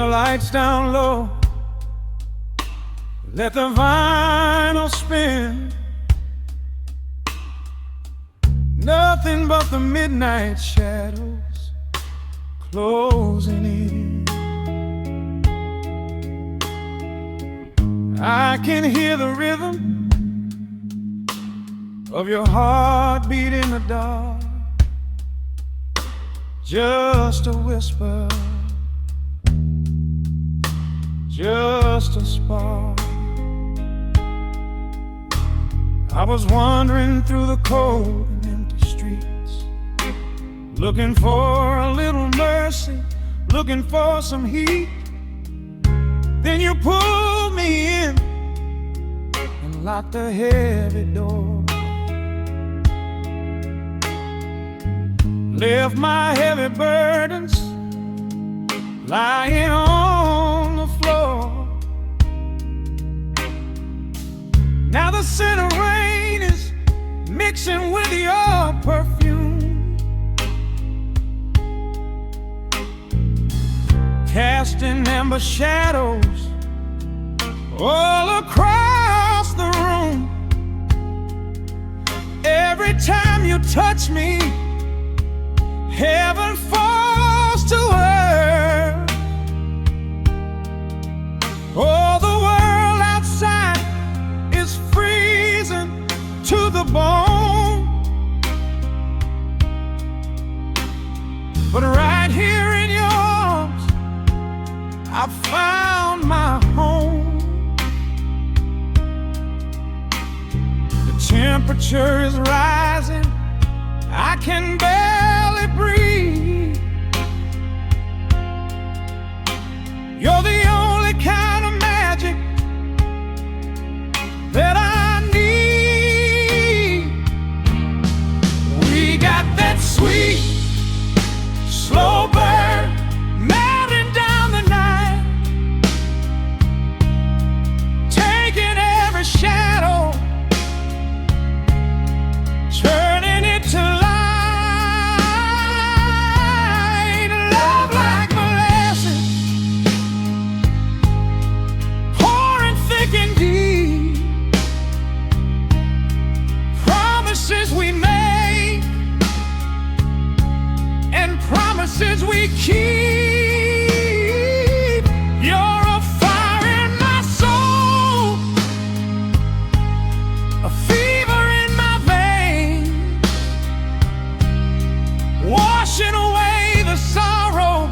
the lights down low, let the vinyl spin. Nothing but the midnight shadows closing in. I can hear the rhythm of your heartbeat in the dark, just a whisper, just a spark. I was wandering through the cold and empty streets, looking for a little mercy, looking for some heat. Then you pulled me in and locked the heavy door, left my heavy burdens lying on the floor. Now the scent of rain is mixing with your perfume, casting amber shadows all across the room. Every time you touch me, heaven falls to earth. Oh, the world outside is freezing to the bone, but right here in your arms I found my home. The temperature is rising, I can barely breathe. You're the only kind of magic that I need. We got that sweet, slow burn melting down the night, taking every shadow, turning it to light. Love like molasses, pouring thick and deep. Promises we make and promises we keep. You're a fire in my soul, a fever in my veins, washing away the sorrow,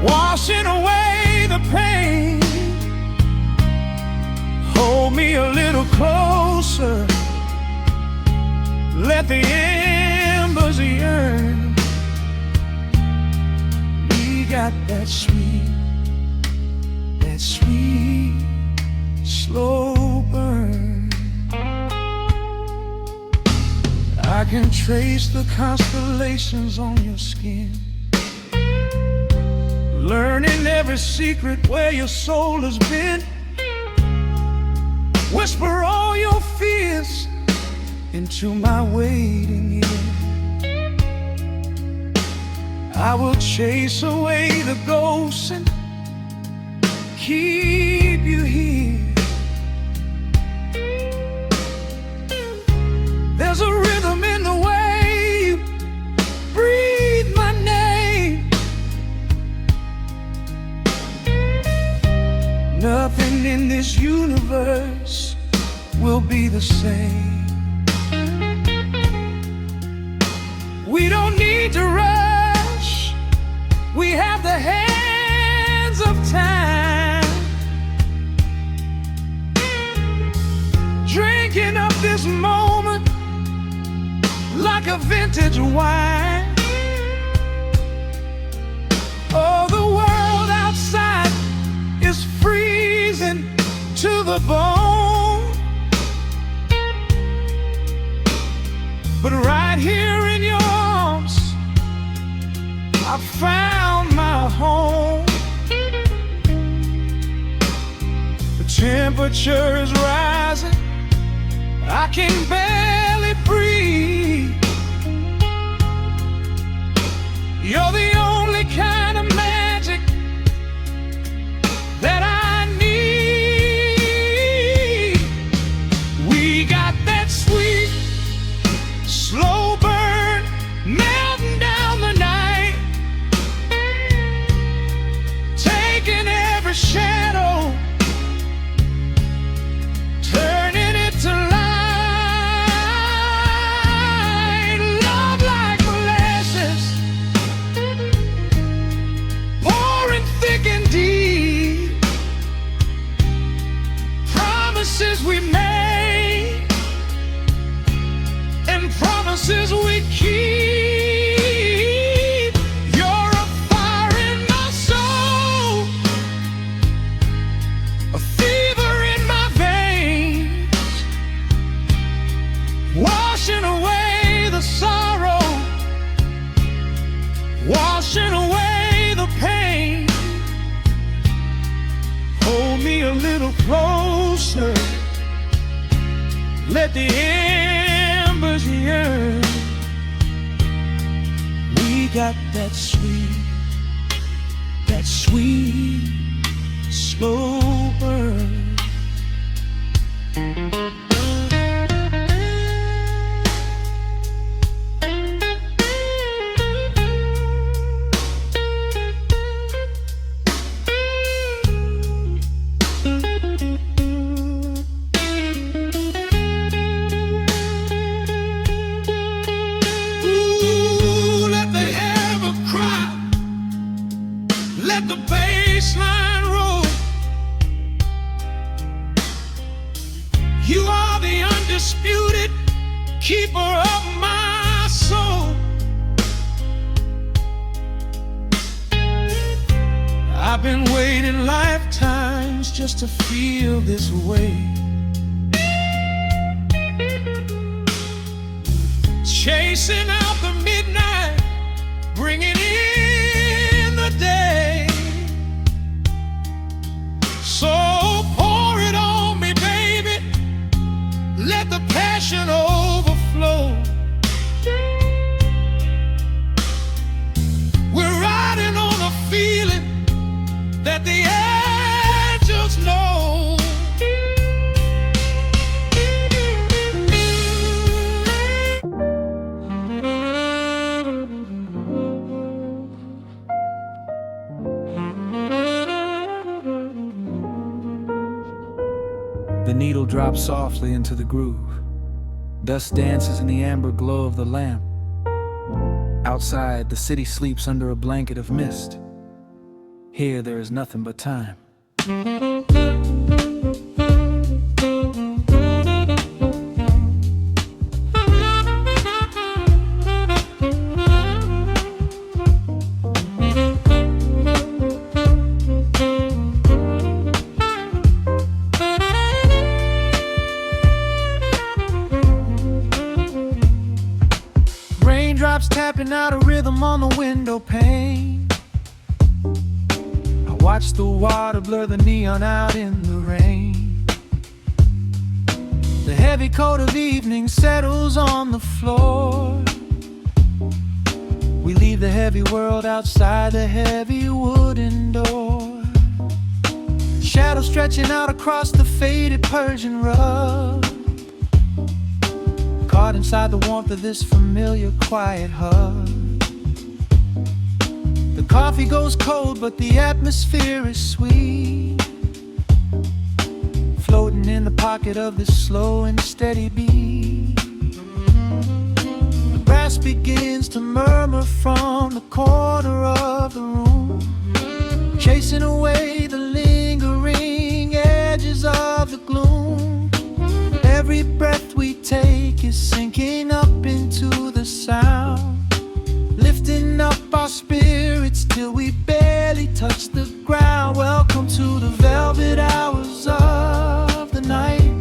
washing away the pain. Hold me a little closer, let the embers yearn. We got that sweet, slow burn. I can trace the constellations on your skin, learning every secret where your soul has been. Whisper all your fears into my waiting ear. I will chase away the ghosts and keep you here. There's a rhythm in the way you breathe my name. Nothing in this universe will be the same. We don't need to rush, we have the hands of time, drinking up this moment like a vintage wine. Oh, the world outside is freezing to the bone, but right here in your arms I found my home. The temperature is rising, I can barely breathe. You're the only kind of magic and promises we keep. You're a fire in my soul, a fever in my veins, washing away the sorrow, washing away the pain. Hold me a little closer, let the embers yearn. We got that sweet, slow burn. Let the bass line roll. You are the undisputed keeper of my soul. I've been waiting lifetimes just to feel this way. Chasing out the midnight, bringing in the day. So pour it on me, baby, let the passion overflow. We're riding on a feeling that the angels know. The needle drops softly into the groove. Dust dances in the amber glow of the lamp. Outside, the city sleeps under a blanket of mist. Here, there is nothing but time. Raindrops tapping out a rhythm on the window pane. I watch the water blur the neon out in the rain. The heavy coat of evening settles on the floor. We leave the heavy world outside the heavy wooden door. Shadows stretching out across the faded Persian rug, caught inside the warmth of this familiar quiet hug. The coffee goes cold, but the atmosphere is sweet, floating in the pocket of this slow and steady beat. The brass begins to murmur from the corner of the room, chasing away the lingering edges of the gloom. Every breath we take is sinking up into the sound, lifting up our spirits till we barely touch the ground. Welcome to the velvet hours of the night,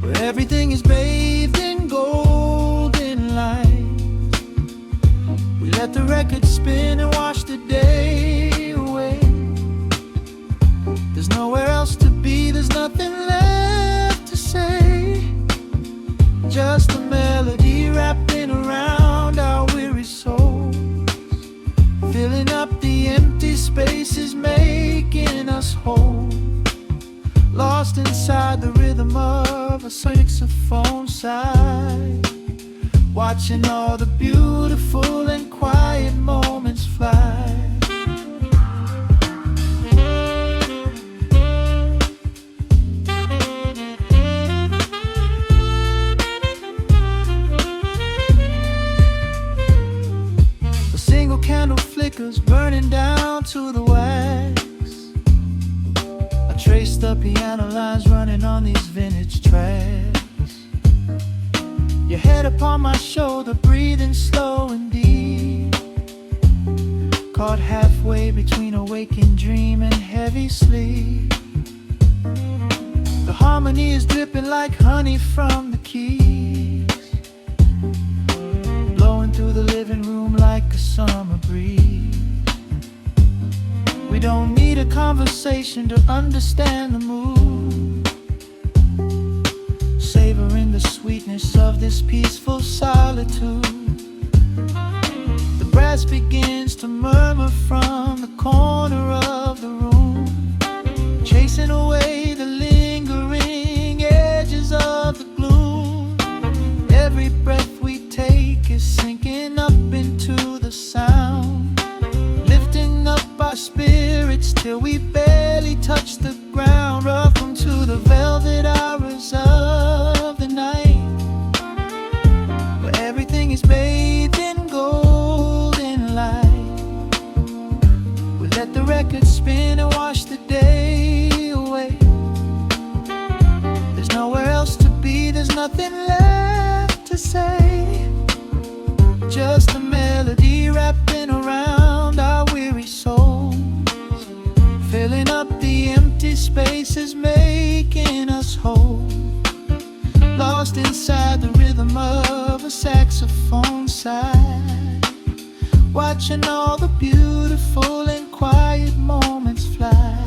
where everything is bathed in golden light. We let the record spin and wash the day away. There's nowhere else to be, there's nothing left to say. Just a melody wrapping around our weary souls, filling up the empty spaces, making us whole. Lost inside the rhythm of a saxophone sigh, watching all the beautiful and quiet moments fly. Candle flickers burning down to the wax. I trace the piano lines running on these vintage tracks. Your head upon my shoulder, breathing slow and deep, caught halfway between a waking dream and heavy sleep. The harmony is dripping like honey from the keys, blowing through the living room like a summer breeze. We don't need a conversation to understand the mood, savoring the sweetness of this peaceful solitude. The brass begins to murmur from the corner of the room, chasing away the lingering edges of the gloom. Every breath we take is sinking up into the sound, lifting up our spirits till we barely touch the ground. Welcome to the velvet hours of the night, where everything is bathed in golden light. We let the record spin and wash the day away. There's nowhere else to be, there's nothing left to say. Just a melody wrapping around our weary souls, filling up the empty spaces, making us whole. Lost inside the rhythm of a saxophone sigh, watching all the beautiful and quiet moments fly.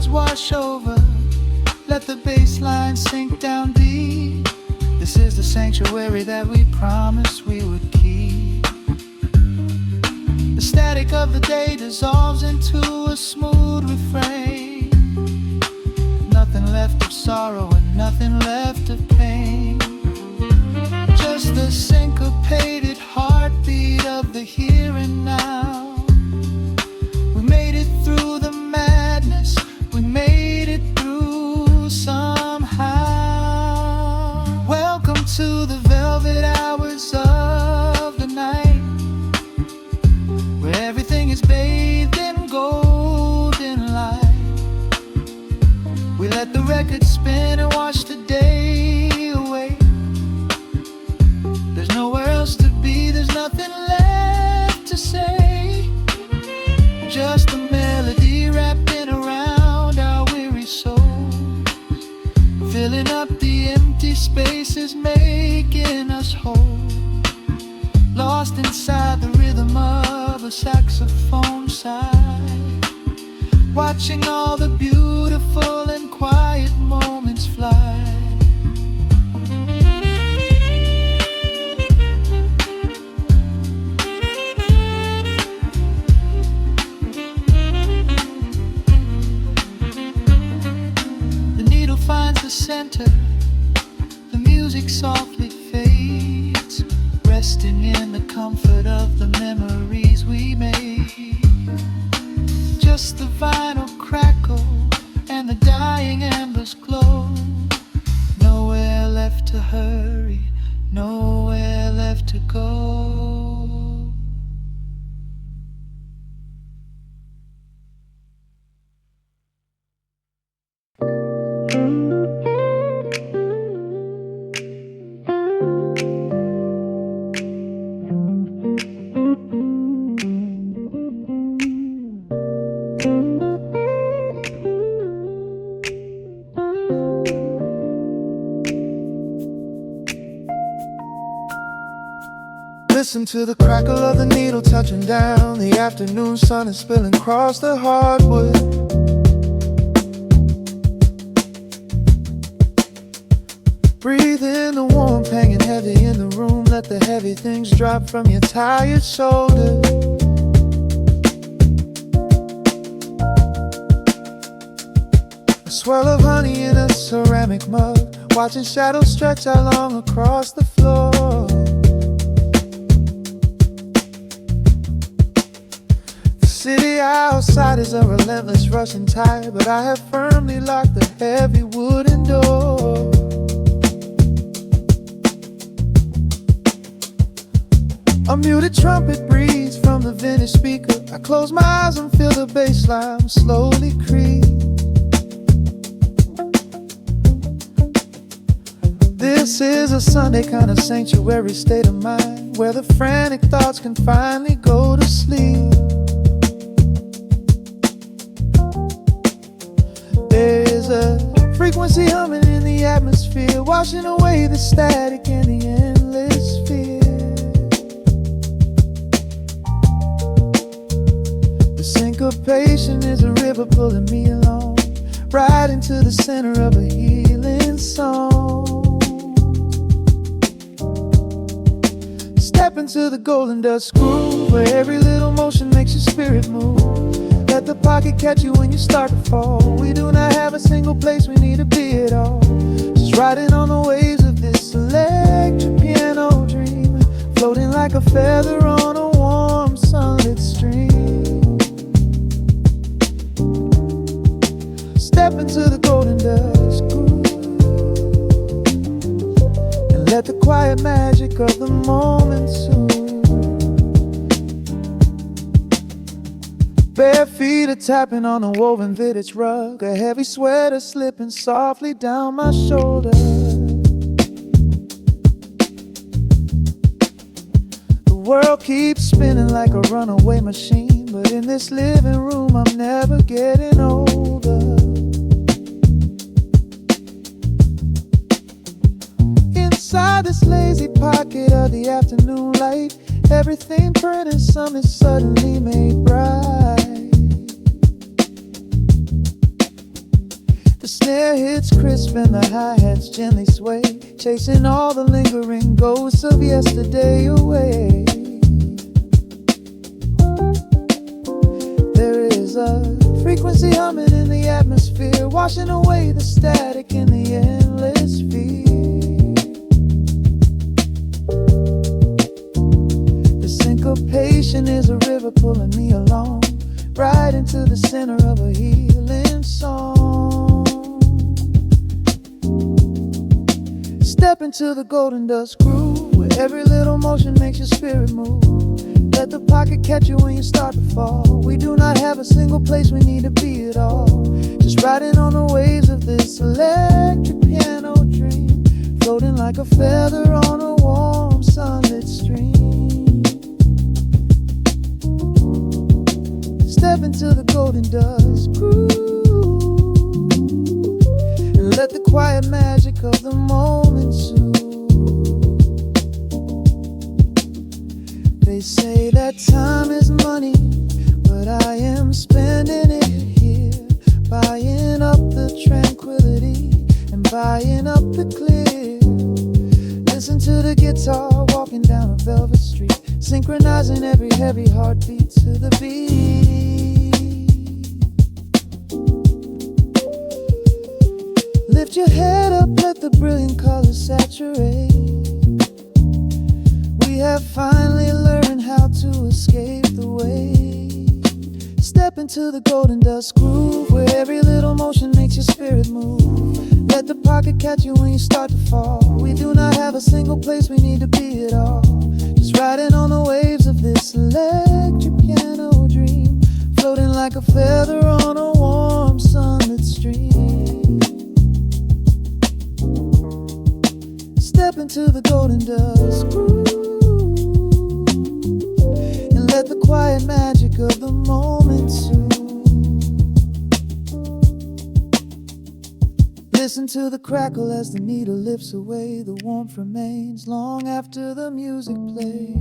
Wash over, let the bass line sink down deep. This is the sanctuary that we promised we would keep. The static of the day dissolves into a smooth refrain. Nothing left of sorrow and nothing left of pain, just the syncopated heartbeat of the here and now. We made it through the madness, we made it through somehow. Welcome to the velvet hours of the night, where everything is bathed in golden light. We let the record spin and wash the day away. There's nowhere else to be, there's nothing left to say. Just a melody wrapping around our weary souls, filling up the empty spaces, making us whole. Lost inside the rhythm of a saxophone sigh, watching all the beautiful and quiet moments fly. Finds the center, the music softly fades, resting in the comfort of the memories we made. Just the vinyl crackle and the dying embers glow. Nowhere left to hurry, nowhere left to go. Listen to the crackle of the needle touching down. The afternoon sun is spilling across the hardwood. Breathe in the warmth hanging heavy in the room. Let the heavy things drop from your tired shoulders. A swirl of honey in a ceramic mug, watching shadows stretch out long across the floor. city outside is a relentless rushing tide, but I have firmly locked the heavy wooden door. A muted trumpet breathes from the vintage speaker. I close my eyes and feel the bass line slowly creep. This is a Sunday kind of sanctuary state of mind, where the frantic thoughts can finally go to sleep. There is a frequency humming in the atmosphere, washing away the static and the endless fear. The syncopation is a river pulling me along, right into the center of a healing song. Step into the golden dust groove, where every little motion makes your spirit move. Let the pocket catch you when you start to fall. We do not have a single place we need to be at all. Just riding on the waves of this electric piano dream, floating like a feather on a warm sunlit stream. Step into the golden dust groove and let the quiet magic of the moment soothe. Bare feet are tapping on a woven vintage rug, a heavy sweater slipping softly down my shoulder. The world keeps spinning like a runaway machine, but in this living room I'm never getting older. Inside this lazy pocket of the afternoon light, everything burned and some is suddenly made bright. The snare hits crisp and the hi-hats gently sway, chasing all the lingering ghosts of yesterday away. There is a frequency humming in the atmosphere, washing away the static and the endless fear. Syncopation is a river pulling me along, right into the center of a healing song. Step into the golden dust groove, where every little motion makes your spirit move. Let the pocket catch you when you start to fall. We do not have a single place we need to be at all. Just riding on the waves of this electric piano dream, floating like a feather on a warm sunlit stream. Step into the golden dust groove and let the quiet magic of the moment soothe. They say that time is money, but I am spending it here, buying up the tranquility and buying up the clear. Listen to the guitar walking down a velvet street, synchronizing every heavy heartbeat to the beat. Lift your head up, let the brilliant colors saturate. We have finally learned how to escape the weight. Step into the golden dust groove, where every little motion makes your spirit move. Let the pocket catch you when you start to fall. We do not have a single place we need to be at all. Just riding on the waves of this electric piano dream, floating like a feather on a warm sunlit stream. Step into the golden dust groove and let the quiet magic of the moment soothe. Listen to the crackle as the needle lifts away. The warmth remains long after the music plays.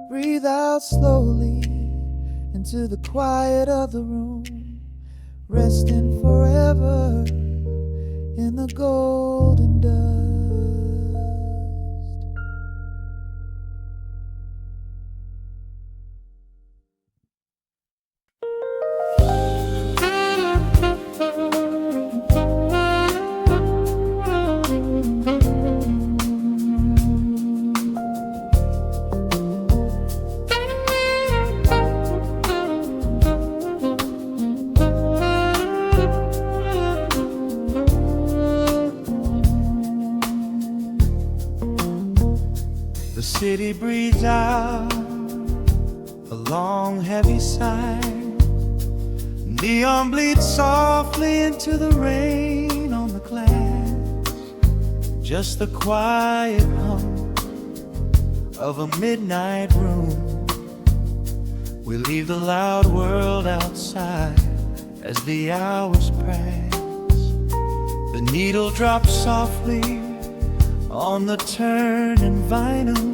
Breathe out slowly into the quiet of the room, resting forever in the golden dust. The city breathes out a long heavy sigh. Neon bleeds softly into the rain on the glass. Just the quiet hum of a midnight room. We leave the loud world outside as the hours pass. The needle drops softly on the turning vinyl.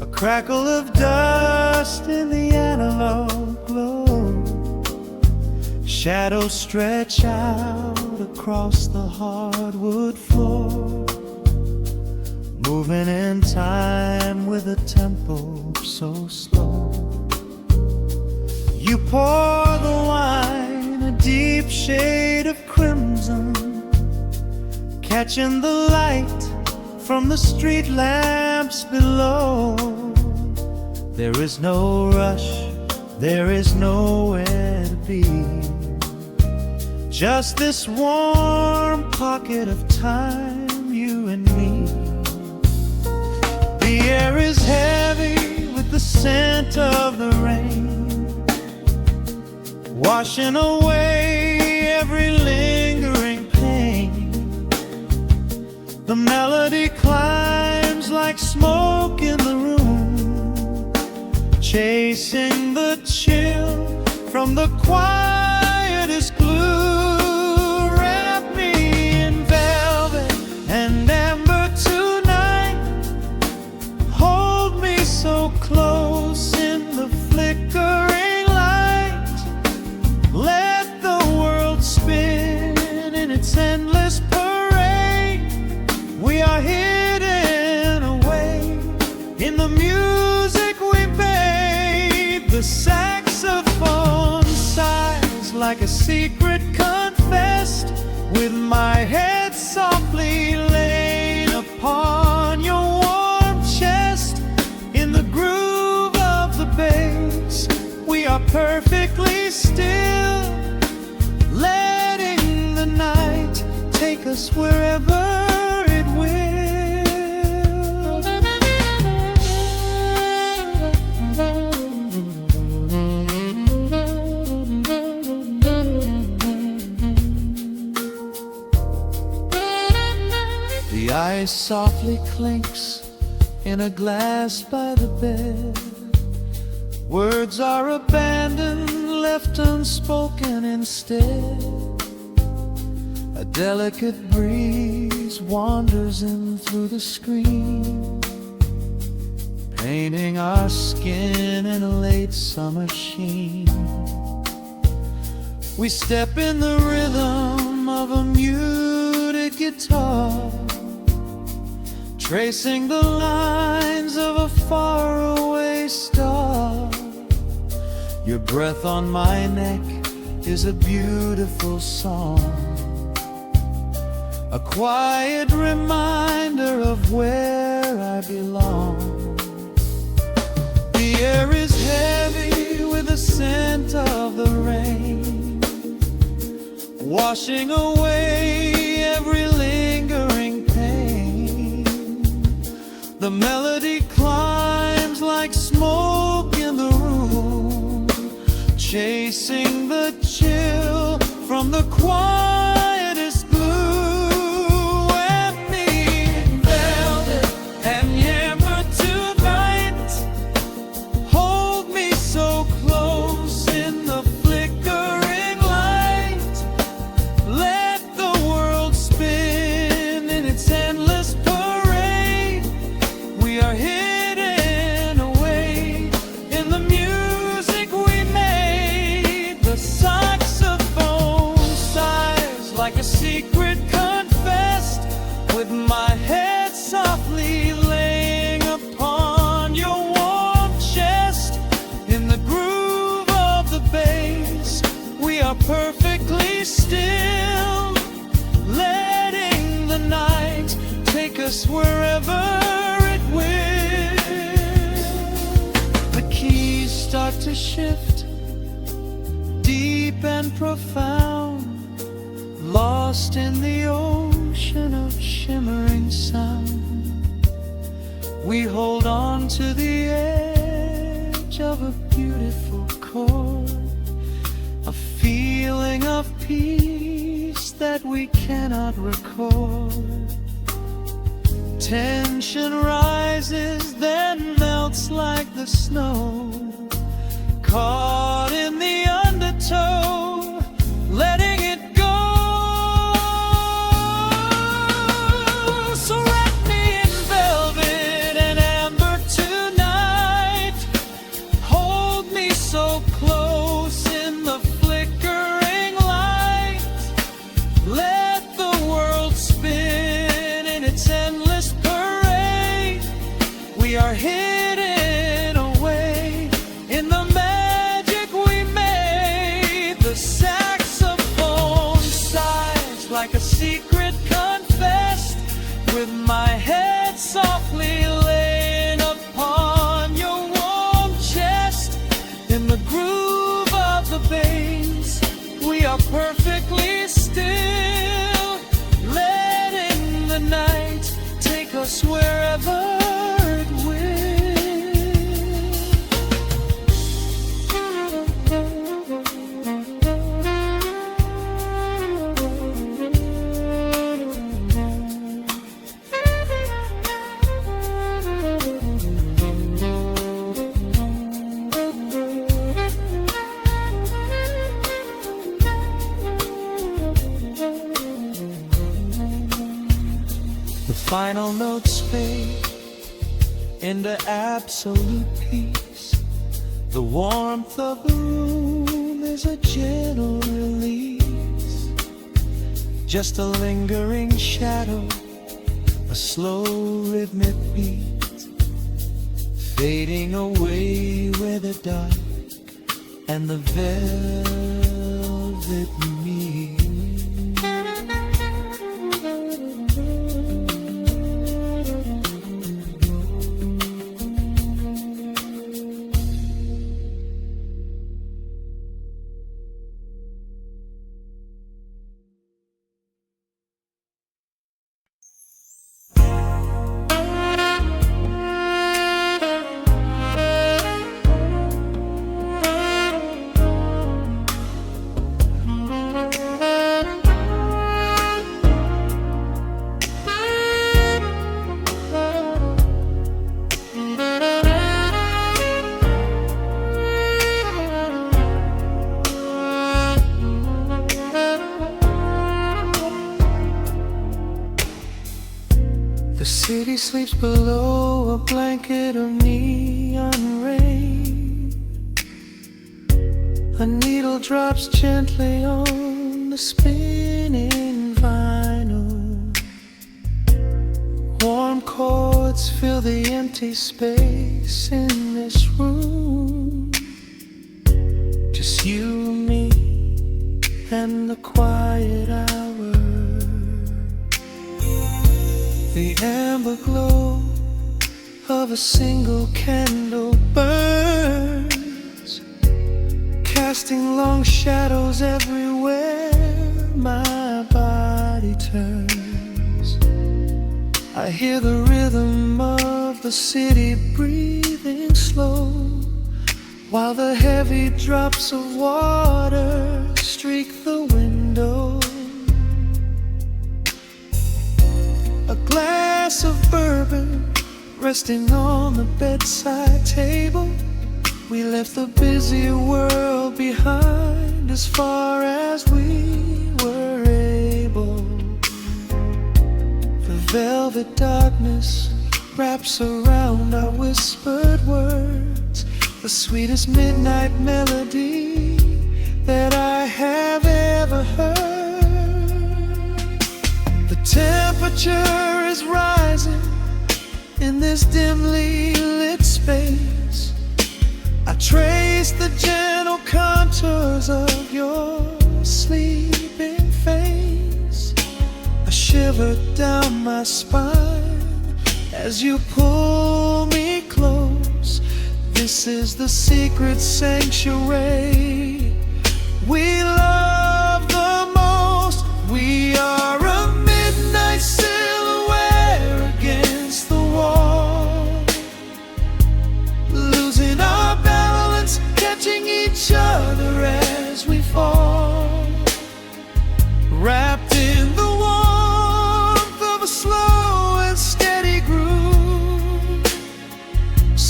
A crackle of dust in the analog glow. Shadows stretch out across the hardwood floor, moving in time with a tempo so slow. You pour the wine, a deep shade of crimson, catching the light from the street lamps below. There is no rush, there is nowhere to be. Just this warm pocket of time, you and me. The air is heavy with the scent of the rain, washing away every lingering pain. The melody climbs like smoke in the room, chasing the chill from the quietest glue. Wrap me in velvet and amber tonight. Hold me so close in the flickering light. Let the world spin in its endless parade. We are hidden away in the music we made. The saxophone sighs like a secret confessed, with my head softly laid upon your warm chest. In the groove of the bass, we are perfectly still, letting the night take us wherever it will. The ice softly clinks in a glass by the bed. Words are abandoned, left unspoken instead. A delicate breeze wanders in through the screen, painting our skin in a late summer sheen. We step in the rhythm of a muted guitar, tracing the lines of a faraway star. Your breath on my neck is a beautiful song, a quiet reminder of where I belong. The air is heavy with the scent of the rain, washing away every lingering pain. The melody climbs like smoke in the room, chasing the chill from the quietest blue. Wrap me in velvet and amber tonight. Hold me so close in the flickering light. Let the world spin in its endless parade. We are hidden away in the music we made. The saxophone sighs like a secret confessed, with my head softly laying upon your warm chest. In the groove of the bass, we are perfectly still, letting the night take us wherever it will. The keys start to shift, deep and profound, lost in the ocean of shimmering sound. We hold on to the edge of a beautiful chord, a feeling of peace that we cannot record. Tension rises, then melts like the snow, caught in the undertow, letting it go. So wrap me in velvet and amber tonight, hold me so close in the flickering light, let the world spin in its endless parade. We are hidden away in the magic we made. The saxophone sighs like a secret confessed, with my head softly laying upon your warm chest. In the groove of the bass, we are perfectly still, letting the night take us wherever it will. The final notes fade into absolute peace. The warmth of the room is a gentle release, just a lingering shadow, a slow rhythmic beat, fading away where the dark and the velvet meet. The city sleeps below a blanket of neon rain. A needle drops gently on the spinning vinyl. Warm chords fill the empty space in this room. Just you, me, and the quiet hour. The amber glow of a single candle burns, casting long shadows everywhere my body turns. I hear the rhythm of the city breathing slow, while the heavy drops of water streak the window. A glass of bourbon resting on the bedside table. We left the busy world behind as far as we were able. The velvet darkness wraps around our whispered words, the sweetest midnight melody that I have ever heard. The temperature is rising in this dimly lit space. I trace the gentle contours of your sleeping face. A shiver down my spine as you pull me close. This is the secret sanctuary we love the most. We are a midnight silhouette against the wall,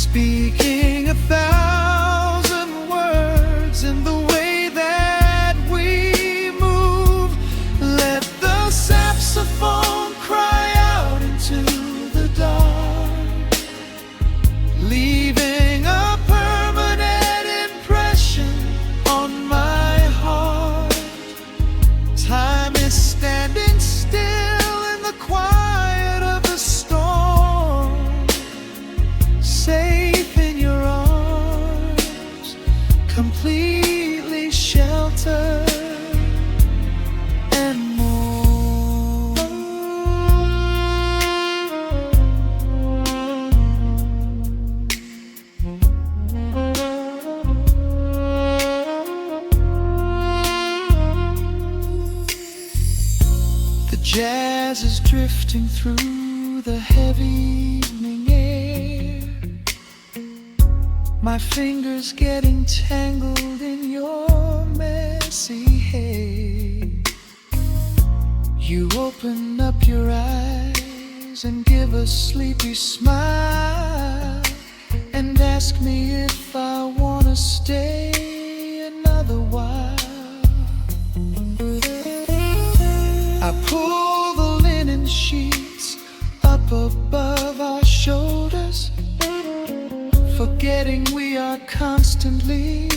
speaking 1,000 words in the way that we move. Let the saxophone cry out into the dark, leaving a permanent impression on my heart. Time is standing still in the quiet of the storm, safe in your arms, completely sheltered and more. The jazz is drifting through the heavy evening air, my fingers getting tangled in your messy hair. You open up your eyes and give a sleepy smile, and ask me if I wanna stay another while. I pull the linen sheets up above our shoulders, forgetting we are constantly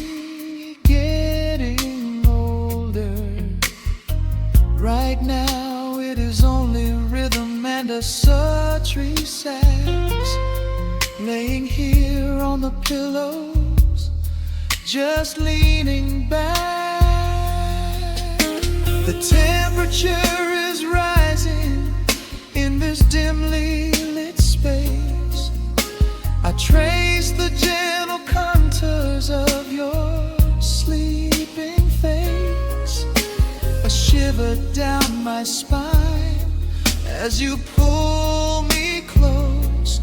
getting older. Right now it is only rhythm and a sultry sax, laying here on the pillows, just leaning back. The temperature is rising in this dimly lit space. I trace the gentle contours of your sleeping face, a shiver down my spine as you pull me close.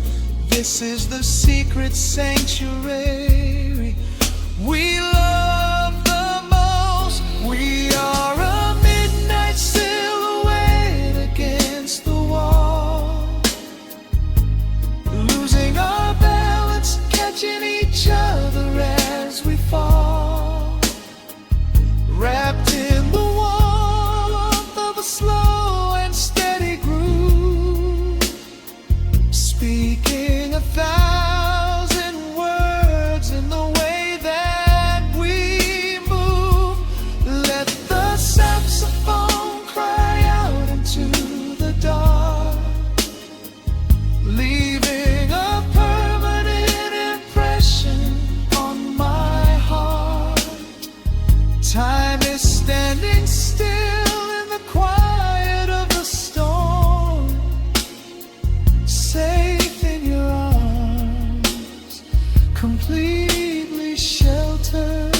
This is the secret sanctuary we love the most. We are a midnight silhouette against the wall, losing our balance, catching each other as we fall, wrapped in the warmth of a slow and steady groove, speaking 1,000 words in the way that we move. Let the saxophone cry out into the dark, leaving a permanent impression on my heart. Time is standing still in the quiet of the storm, safe in your arms, completely sheltered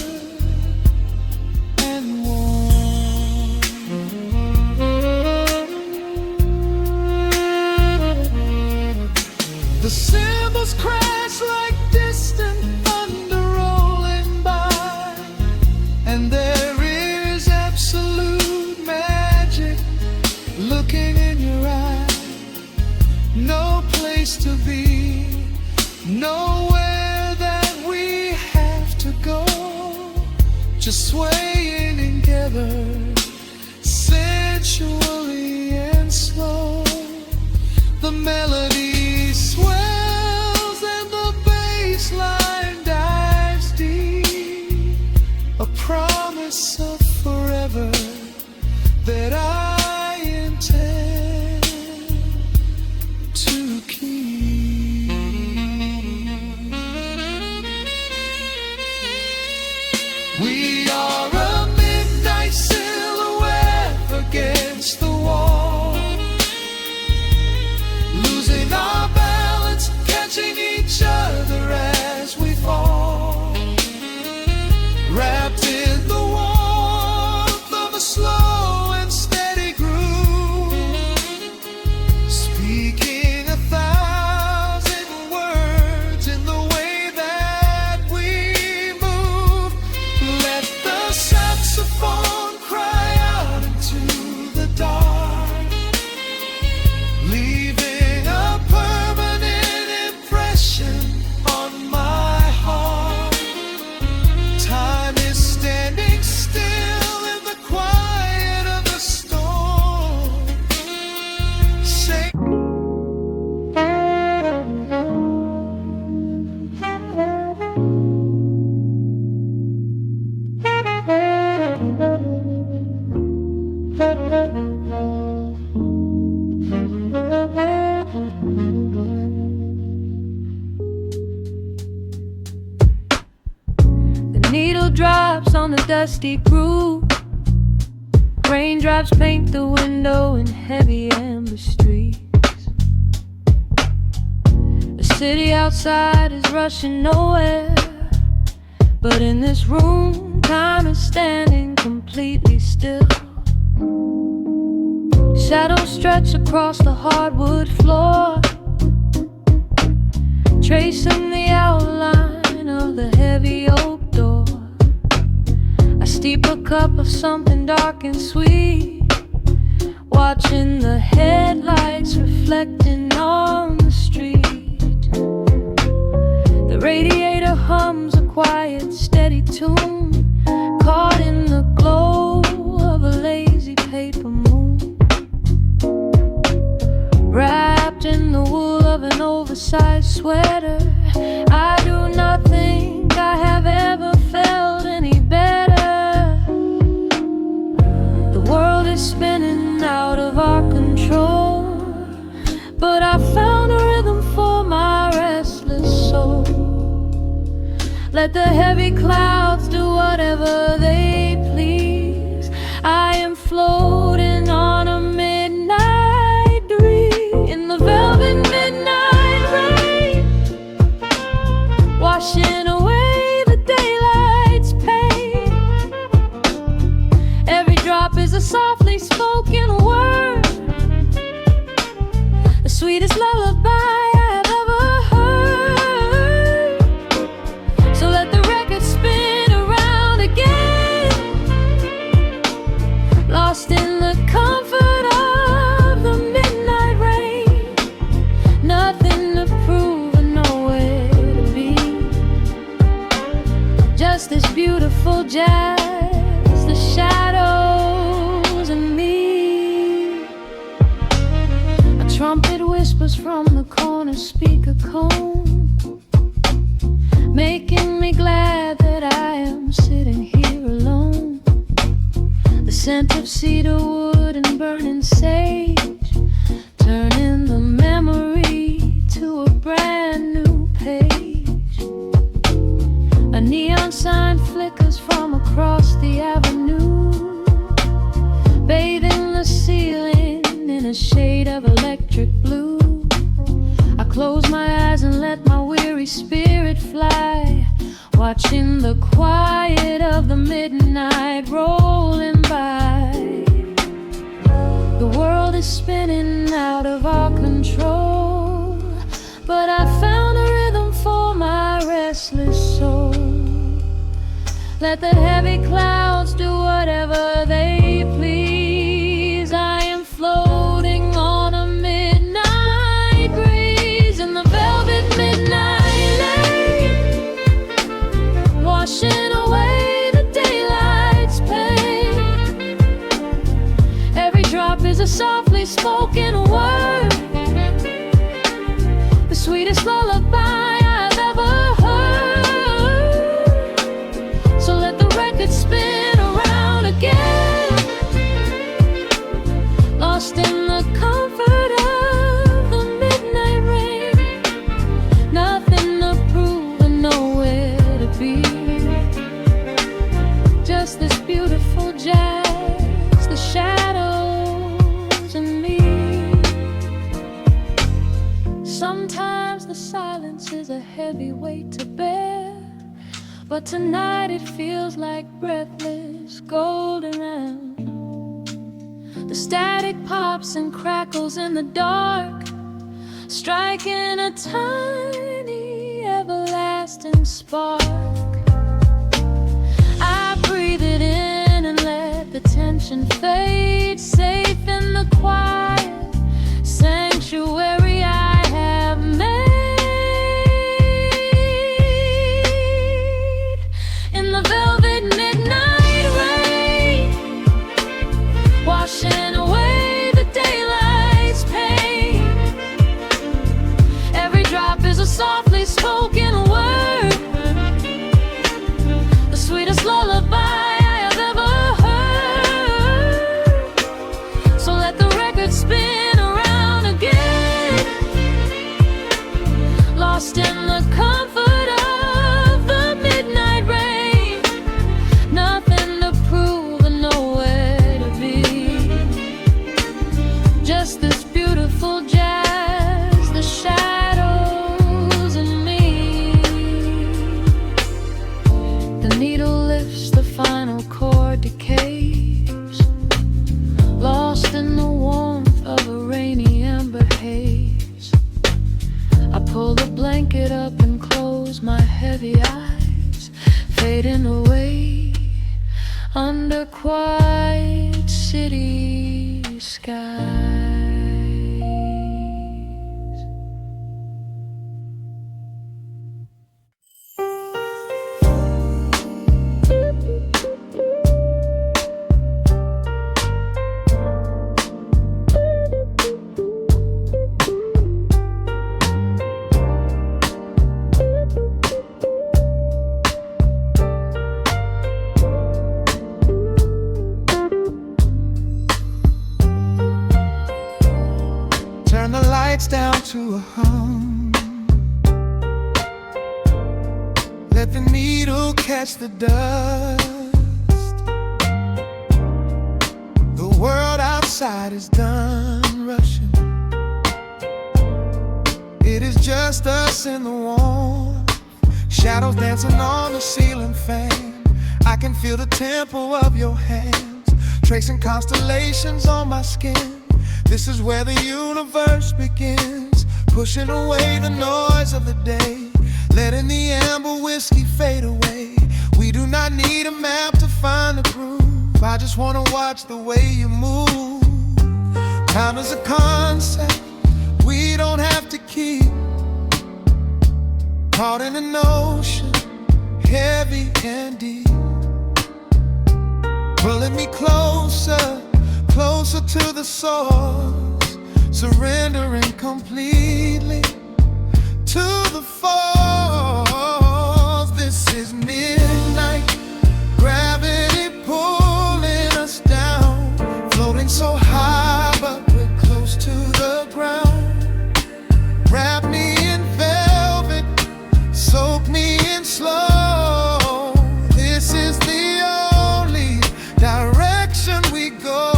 and warm. The cymbals crash like distant thunder rolling by, and there is absolute magic looking in your eye. No place to be, nowhere that we have to go, just swaying together, sensually and slow. The melody swells and the bass line dives deep, a promise of forever that I intend to keep. We are a midnight silhouette against the wall, losing our balance, catching each other as we fall, wrapped in the warmth of a slow and steady groove, speaking 1,000 words in the way that we move. Let drops on the dusty groove. Raindrops paint the window in heavy amber streets. The city outside is rushing nowhere, but in this room, time is standing completely still. Shadows stretch across the hardwood floor, tracing the outline of the heavy oak door. I steep a cup of something dark and sweet, watching the headlights reflecting on the street. The radiator hums a quiet, steady tune, caught in the glow of a lazy paper moon. Wrapped in the wool of an oversized sweater, I do not think I have ever felt any better. The world is spinning out of our control, but I found a rhythm for my restless soul. Let the heavy clouds do whatever they please. I am floating on a midnight breeze in the velvet midnight rain, washing away the daylight's pain. Every drop is a softly spoken word, the sweetest lullaby I have ever heard. So let the record spin around again, lost in the comfort of the midnight rain. Nothing to prove and nowhere to be, just this beautiful jazz, the shadows and me. A trumpet whispers from the corner speaker cone, making me glad that I am sitting here alone. The scent of cedar wood and burning sage, turning the memory to a brand new page. A neon sign flickers from across the avenue, bathing the ceiling in a shade of electric blue. I close my eyes and let my weary spirit fly, watching the quiet of the midnight rolling by. The world is spinning out of our control, but I found a rhythm for my restless soul. Let the heavy clouds do whatever they please. I am floating on a midnight breeze in the velvet midnight lane, washing away the daylight's pain. Every drop is a softly spoken word, the sweetest lullaby I've ever heard. So let the record spin around again, lost in the comfort of the midnight rain. Nothing to prove and nowhere to be, just this beautiful jazz, the shadows and me. Sometimes the silence is a heavy weight to bear, but tonight it feels like breathless golden round. The static pops and crackles in the dark, striking a tiny everlasting spark. I breathe it in and let the tension fade, safe in the quiet sanctuary I have made. In the velvet midnight rain, washing away the daylight's pain. Every drop is a softly spoken word, the sweetest lullaby I have ever heard. So let the record heavy eyes fading away under quiet city skies. Turn the lights down to a hum. Let the needle catch the dust. The world outside is done rushing. It is just us in the warmth. Shadows dancing on the ceiling fan. I can feel the tempo of your hands, tracing constellations on my skin. This is where the universe begins, pushing away the noise of the day, letting the amber whiskey fade away. We do not need a map to find the groove. I just wanna watch the way you move. Time is a concept we don't have to keep. Caught in an ocean, heavy and deep, pulling me closer, closer to the source, surrendering completely to the force. This is midnight, gravity pulling us down, floating so high but we're close to the ground. Wrap me in velvet, soak me in slow. This is the only direction we go.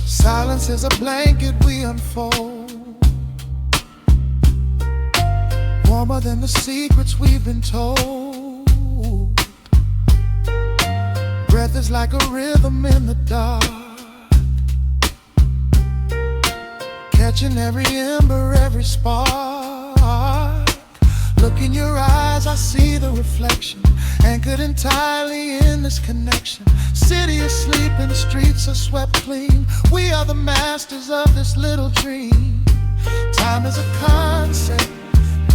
Silence is a blanket we unfold, warmer than the secrets we've been told. Breath is like a rhythm in the dark, catching every ember, every spark. Look in your eyes, I see the reflection, anchored entirely in this connection. City is sleeping, streets are swept clean. We are the masters of this little dream. Time is a concept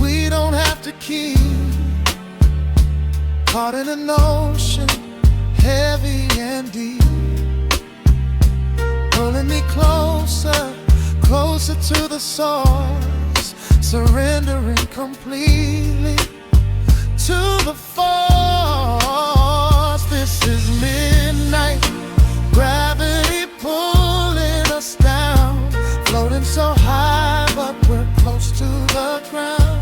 we don't have to keep. Caught in an ocean, heavy and deep, pulling me closer, closer to the source, surrendering completely to the force. This is midnight, gravity pulling us down, floating so high but we're close to the ground.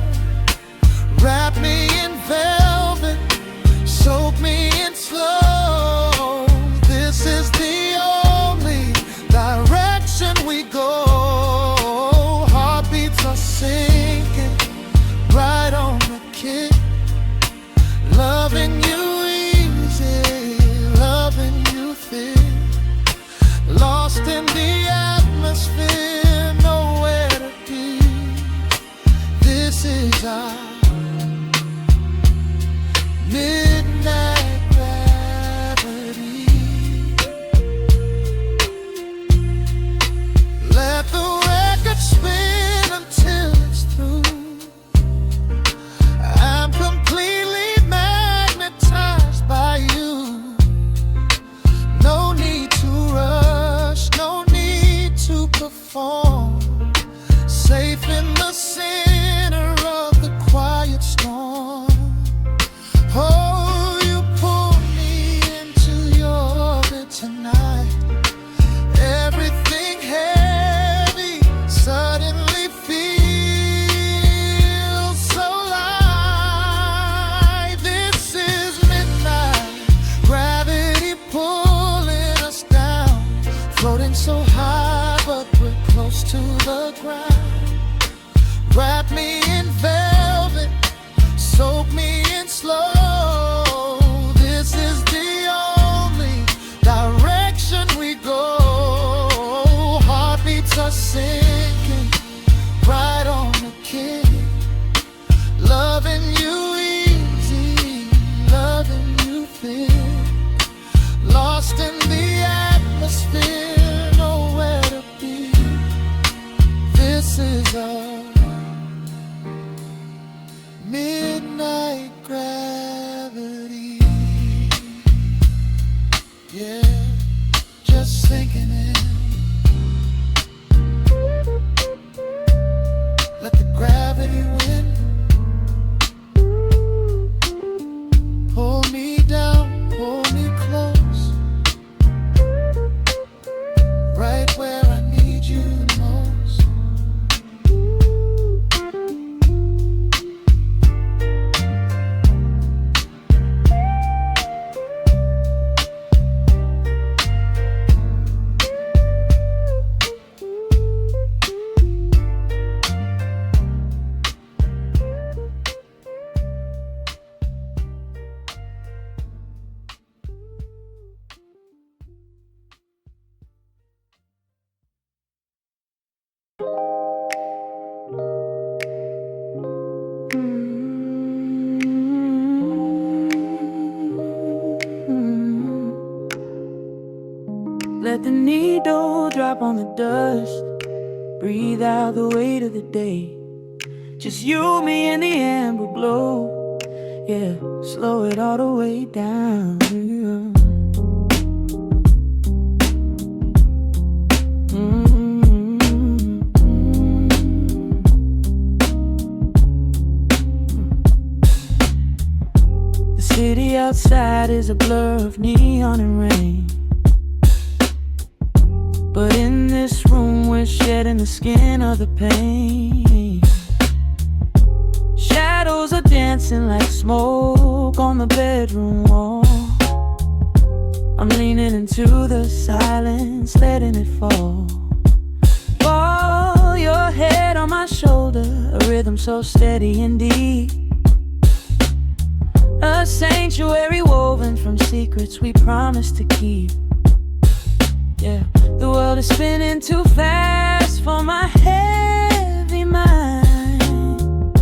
Wrap me in velvet, soak me in slow. This is the only direction we go. Heartbeats are sinking right on the kick, loving you easy, loving you thick, lost in the atmosphere, nowhere to be. This is our midnight gravity. Let the record spin until it's through. I'm completely magnetic. Let the needle drop on the dust. Breathe out the weight of the day. Just you, me, and the amber glow. Yeah, slow it all the way down. The city outside is a blur of neon and rain, but in this room we're shedding the skin of the pain. Shadows are dancing like smoke on the bedroom wall. I'm leaning into the silence, letting it fall. Fall your head on my shoulder, a rhythm so steady and deep. A sanctuary woven from secrets we promised to keep. Yeah, the world is spinning too fast for my heavy mind,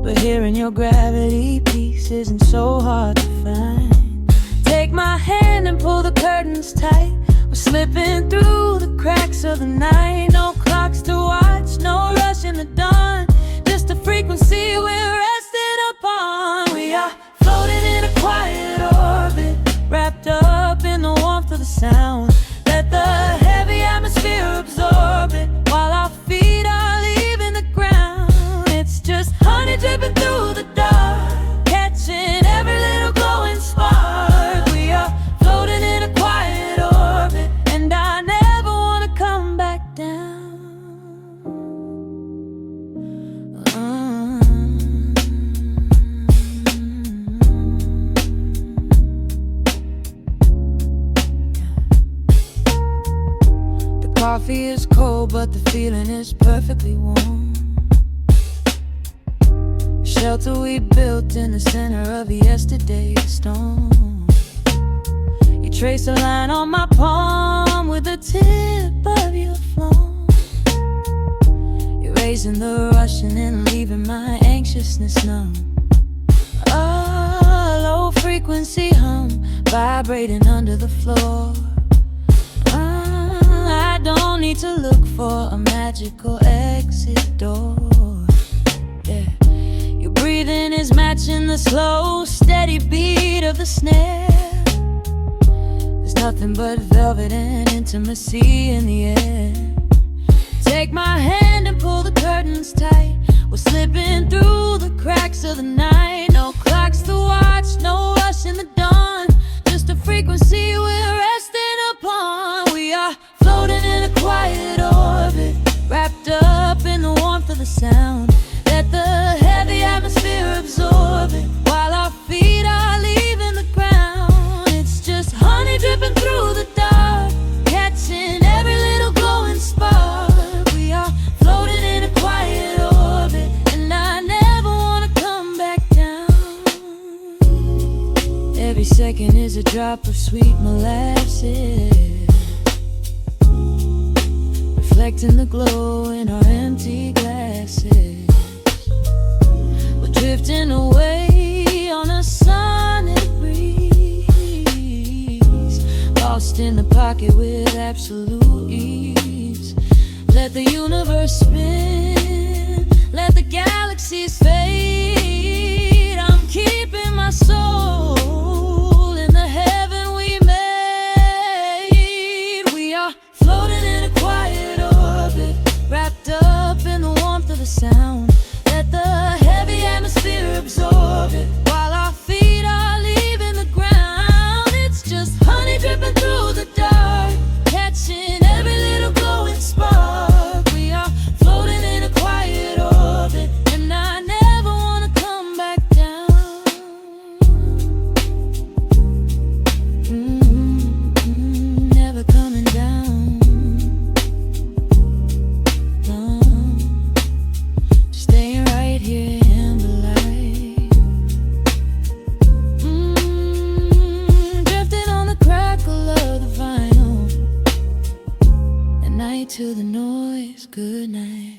but hearing your gravity piece isn't so hard to find. Take my hand and pull the curtains tight. We're slipping through the cracks of the night. No clocks to watch, no rush in the dawn. Just a frequency we're resting upon. We are floating in a quiet orbit, wrapped up in the warmth of the sound. Let the heavy atmosphere absorb it, while our feet are leaving the ground. It's just honey dripping through the dark, catching every little glowing spark. We are floating in a quiet orbit, and I never want to come back down. Coffee is cold, but the feeling is perfectly warm. Shelter we built in the center of yesterday's storm. You trace a line on my palm with the tip of your phone, erasing the rushing and leaving my anxiousness numb. A low frequency hum vibrating under the floor. I don't need to look for a magical exit door. Yeah, your breathing is matching the slow, steady beat of the snare. There's nothing but velvet and intimacy in the air. Take my hand and pull the curtains tight. We're slipping through the cracks of the night. No clocks to watch, no rush in the dawn. Just a frequency we're resting upon. We are floating in a quiet orbit, wrapped up in the warmth of the sound. Let the heavy atmosphere absorb it, while our feet are leaving the ground. It's just honey dripping through the dark, catching every little glowing spark. We are floating in a quiet orbit, and I never want to come back down. Every second is a drop of sweet molasses, reflecting the glow in our empty glasses. We're drifting away on a sonic breeze, lost in the pocket with absolute ease. Let the universe spin, let the galaxies fade. I'm keeping my soul in the heaven we made. We are floating in a quiet orbit, wrapped up in the warmth of the sound. Let the heavy atmosphere absorb it, while our feet are leaving the ground. It's just honey dripping through the dark, catching every little glowing spark. We are floating in a quiet orbit, and I never want to come back down. Never coming down. No, just staying right here in the light. Drifting on the crackle of the vinyl. At night to the noise, good night.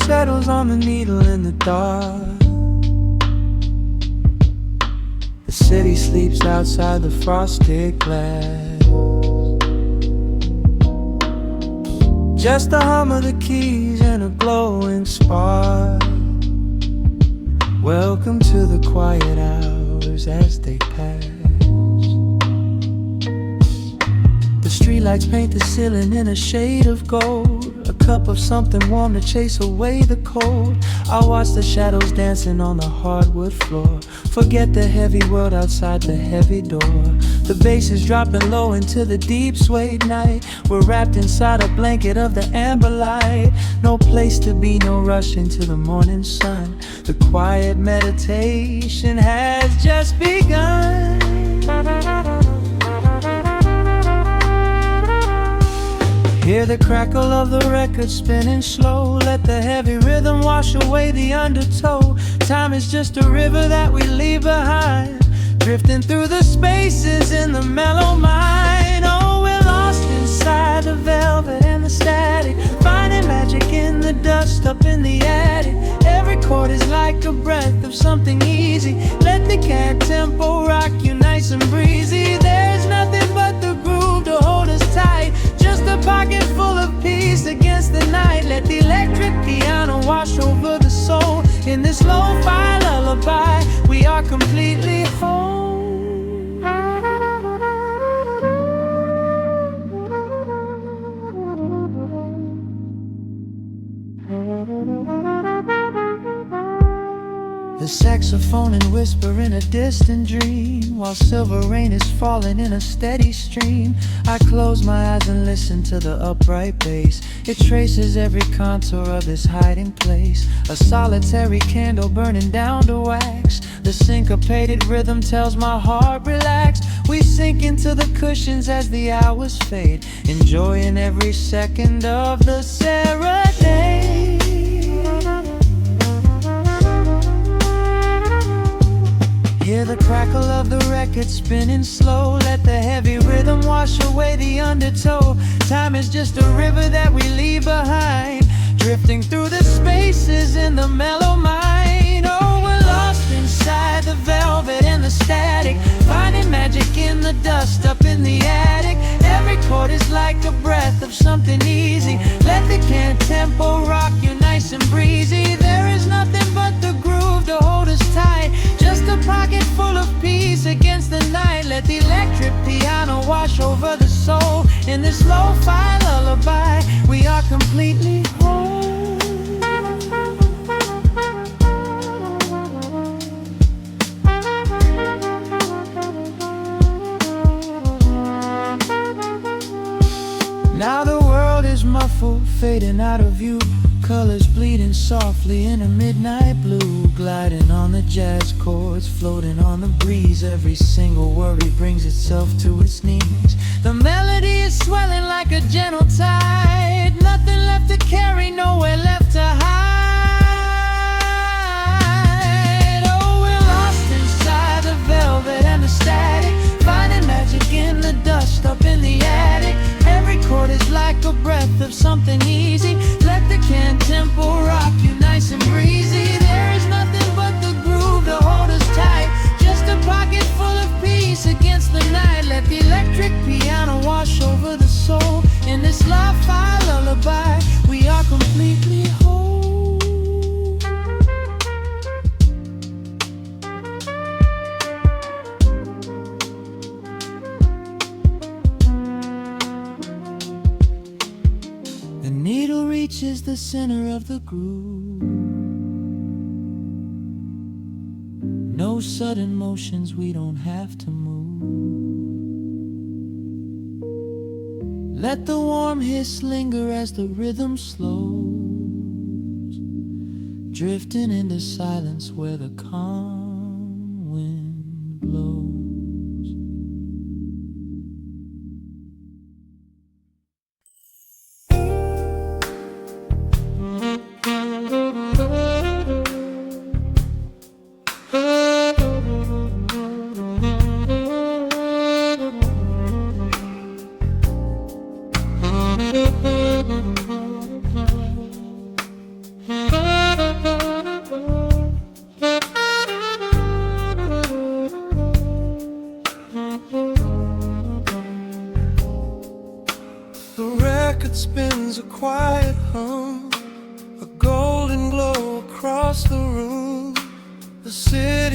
settles on the needle in the dark. The city sleeps outside the frosted glass. Just the hum of the keys and a glowing spark. Welcome to the quiet hours as they pass. The streetlights paint the ceiling in a shade of gold. A cup of something warm to chase away the cold. I watch the shadows dancing on the hardwood floor. Forget the heavy world outside the heavy door. The bass is dropping low into the deep suede night. We're wrapped inside a blanket of the amber light. No place to be, no rush into the morning sun. The quiet meditation has just begun. Hear the crackle of the record spinning slow. Let the heavy rhythm wash away the undertow. Time is just a river that we leave behind, drifting through the spaces in the mellow mind. Oh, we're lost inside the velvet and the static, finding magic in the dust up in the attic. Every chord is like a breath of something easy. Let the cat tempo rock you nice and breezy. There's nothing but the groove to hold us tight. Just a pocket full of peace against the night. Let the electric piano wash over the soul. In this lo-fi lullaby, we are completely whole. The saxophone and whisper in a distant dream, while silver rain is falling in a steady stream. I close my eyes and listen to the upright bass. It traces every contour of this hiding place. A solitary candle burning down to wax. The syncopated rhythm tells my heart relax. We sink into the cushions as the hours fade, enjoying every second of the serenade. Hear the crackle of the record spinning slow. Let the heavy rhythm wash away the undertow. Time is just a river that we leave behind, drifting through the spaces in the mellow mind. Oh, we're lost inside the velvet and the static, finding magic in the dust up in the attic. Every chord is like a breath of something easy. Let the can tempo rock you nice and breezy. There is nothing but the groove to hold us tight. Just a pocket full of peace against the night. Let the electric piano wash over the soul. In this lo-fi lullaby, we are completely whole. Now the world is muffled, fading out of view. Colors bleeding softly in a midnight blue, gliding on the jazz chords, floating on the breeze. Every single worry brings itself to its knees. The melody is swelling like a gentle tide. Nothing left to carry, nowhere left to hide. Oh, we're lost inside the velvet and the static, finding magic in the dust up in the attic. Every chord is like a breath of something easy. Let the can tempo rock you nice and breezy. There is nothing but the groove to hold us tight. Just a pocket full of peace against the night. Let the electric piano wash over the soul. In this lo-fi lullaby, we are completely whole. The needle reaches the center of the groove. No sudden motions, we don't have to move. Let the warm hiss linger as the rhythm slows, drifting into silence where the calm wind blows.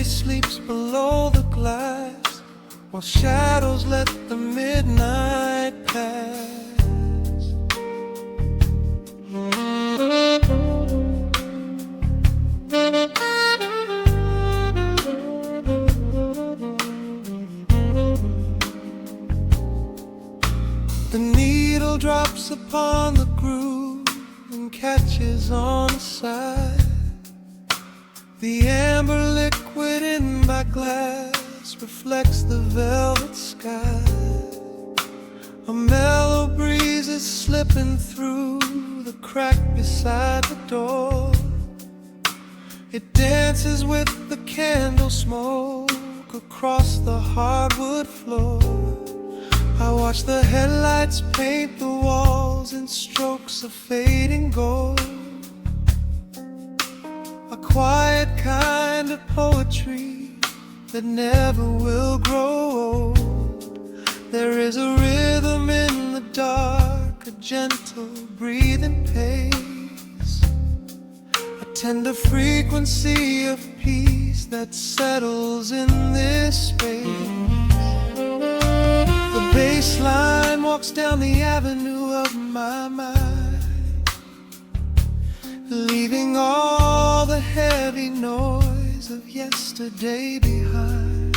slowly sleeps below the glass, while shadows let the midnight pass. The needle drops upon the groove and catches on the side. The amber liquid in my glass reflects the velvet sky. A mellow breeze is slipping through the crack beside the door. It dances with the candle smoke across the hardwood floor. I watch the headlights paint the walls in strokes of fading gold. A quiet kind of poetry that never will grow old. There is a rhythm in the dark, a gentle breathing pace, a tender frequency of peace that settles in this space. The bass line walks down the avenue of my mind, leaving all the heavy noise of yesterday behind.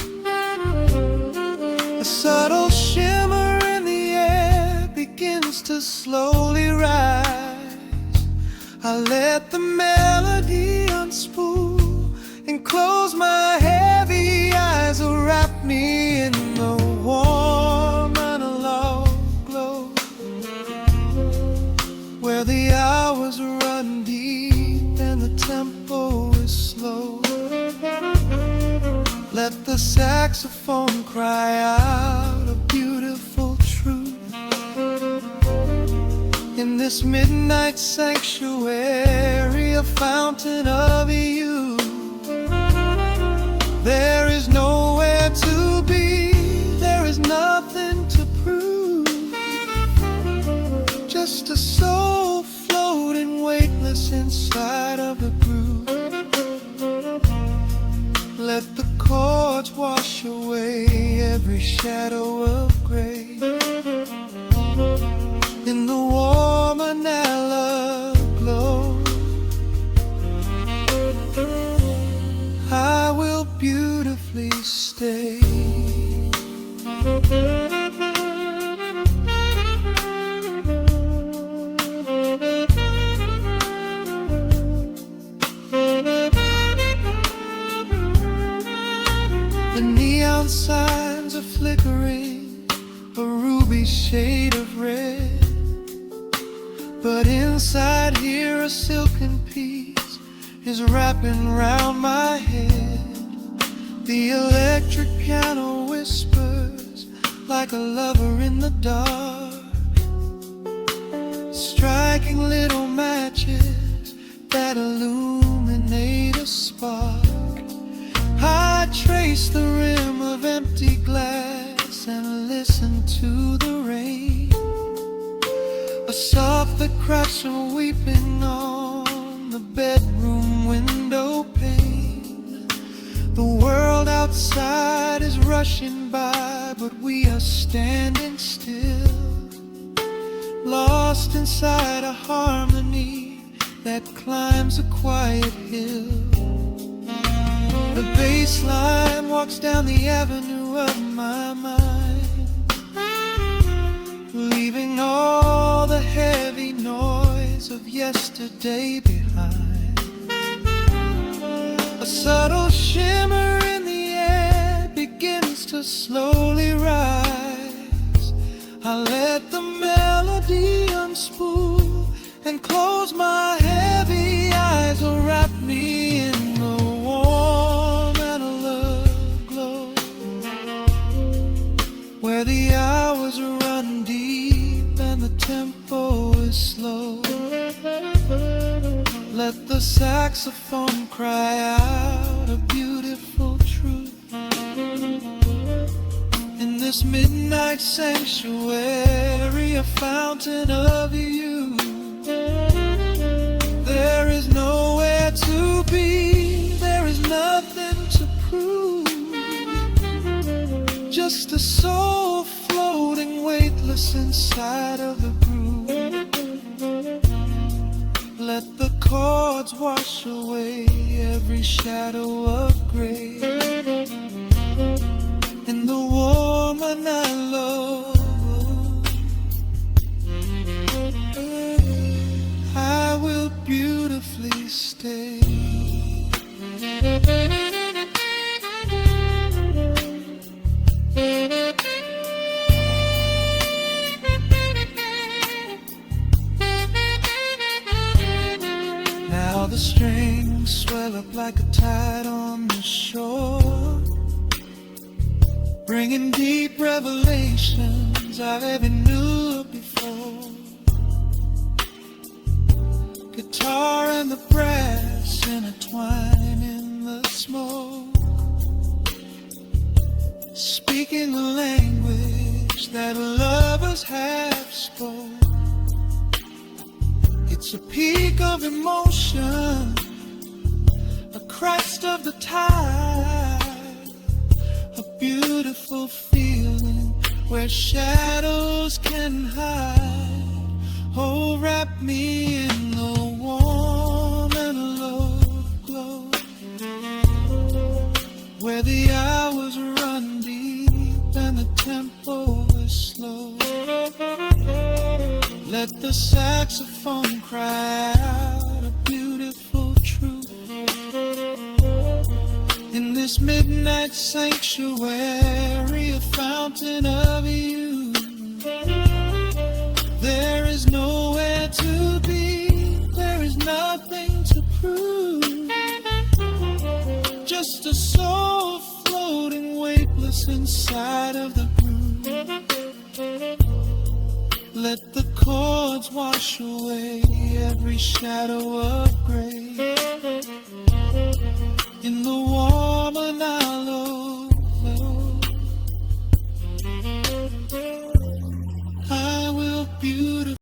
A subtle shimmer in the air begins to slowly rise. I let the melody unspool and close my heavy eyes, will wrap me in the warm analog glow, where the hours run deep and the tempo is slow. Let the saxophone cry out a beautiful truth. In this midnight sanctuary, a fountain of youth. There is nowhere to be, there is nothing to prove. Just a soul floating weightless inside of the groove. Let the chords wash away every shadow of gray. In the warm analog glow, I will beautifully stay. The neon signs are flickering, a ruby shade of red. But inside here a silken peace is wrapping round my head. The electric piano whispers like a lover in the dark, striking little matches that illuminate a spark. I trace the rim of empty glass and listen to the rain, a soft that cracks from weeping on the bedroom window pane. The world outside is rushing by, but we are standing still, lost inside a harmony that climbs a quiet hill. The bass line walks down the avenue of my mind, leaving all the heavy noise of yesterday behind. A subtle shimmer in the air begins to slowly rise. I let the melody unspool and close my heavy eyes, will wrap me in the warm analog glow, where the hours run deep and the tempo is slow. Let the saxophone cry out a beautiful truth. In this midnight sanctuary, a fountain of youth. There is nowhere to be, there is nothing to prove. just a soul floating weightless inside of the groove. Let the chords wash away every shadow of gray. In the woman I love, I will beautifully stay. Now the strings swell up like a tide on the shore, bringing deep revelations I've ever knew before. Guitar and the brass intertwine in the smoke, speaking a language that lovers have spoke. It's a peak of emotion, a crest of the tide, a beautiful feeling where shadows can hide. Oh, wrap me in the warm and love glow, where the hours run deep and the tempo is slow. Let the saxophone cry out a beautiful truth in this midnight sanctuary, a fountain of youth. There is nowhere to be, there is nothing to prove, just a soul floating weightless inside of the groove. Let the chords wash away every shadow of gray. In the warm and hollow, I will beautifully